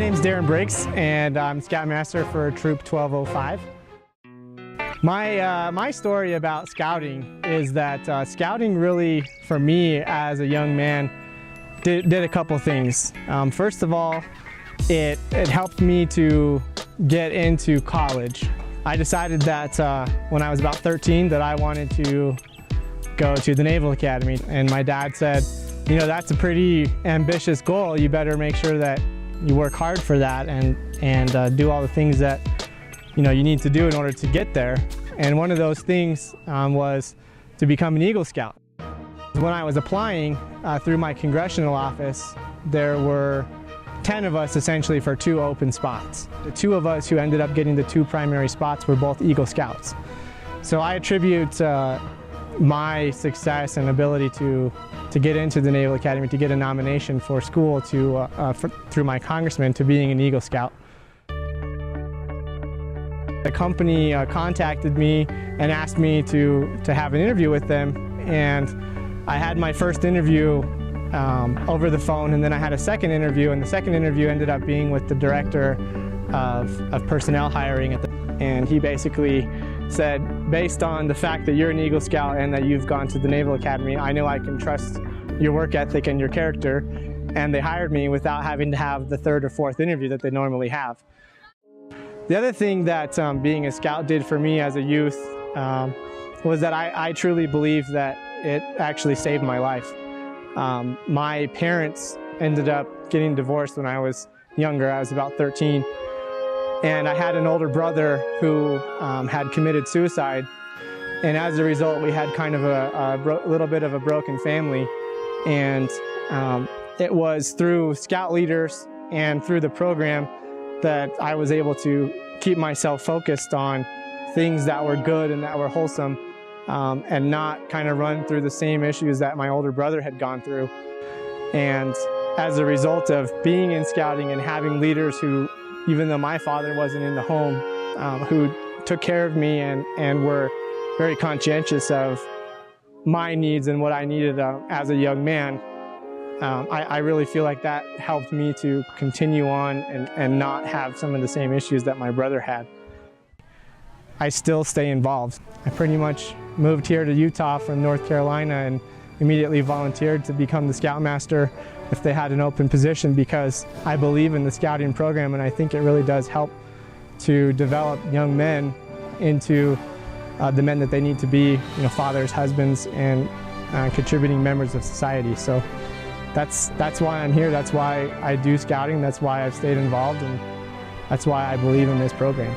name's Darrin Briggs, and I'm Scoutmaster for Troop 1205. My story about scouting is that scouting really, for me as a young man, did a couple things. First of all, it helped me to get into college. I decided that when I was about 13 that I wanted to go to the Naval Academy, and my dad said, you know, that's a pretty ambitious goal. You better make sure that you work hard for that and do all the things that you need to do in order to get there. And one of those things was to become an Eagle Scout. When I was applying through my congressional office, there were 10 of us essentially for 2 open spots. The 2 of us who ended up getting the 2 primary spots were both Eagle Scouts. So I attribute my success and ability to get into the Naval Academy, to get a nomination for school through my congressman, to being an Eagle Scout. The company contacted me and asked me to have an interview with them, and I had my first interview over the phone, and then I had a second interview, and the second interview ended up being with the director of personnel hiring and he basically said, based on the fact that you're an Eagle Scout and that you've gone to the Naval Academy, I know I can trust your work ethic and your character, and they hired me without having to have the 3rd or 4th interview that they normally have. The other thing that being a scout did for me as a youth was that I truly believe that it actually saved my life. My parents ended up getting divorced when I was younger. I was about 13. And I had an older brother who had committed suicide. And as a result, we had kind of a little bit of a broken family. And it was through scout leaders and through the program that I was able to keep myself focused on things that were good and that were wholesome, and not kind of run through the same issues that my older brother had gone through. And as a result of being in scouting and having leaders who, even though my father wasn't in the home, who took care of me and were very conscientious of my needs and what I needed as a young man, I really feel like that helped me to continue on and not have some of the same issues that my brother had. I still stay involved. I pretty much moved here to Utah from North Carolina and immediately volunteered to become the Scoutmaster if they had an open position, because I believe in the scouting program, and I think it really does help to develop young men into the men that they need to be, fathers, husbands, and contributing members of society. So that's why I'm here. That's why I do scouting. That's why I've stayed involved, and that's why I believe in this program.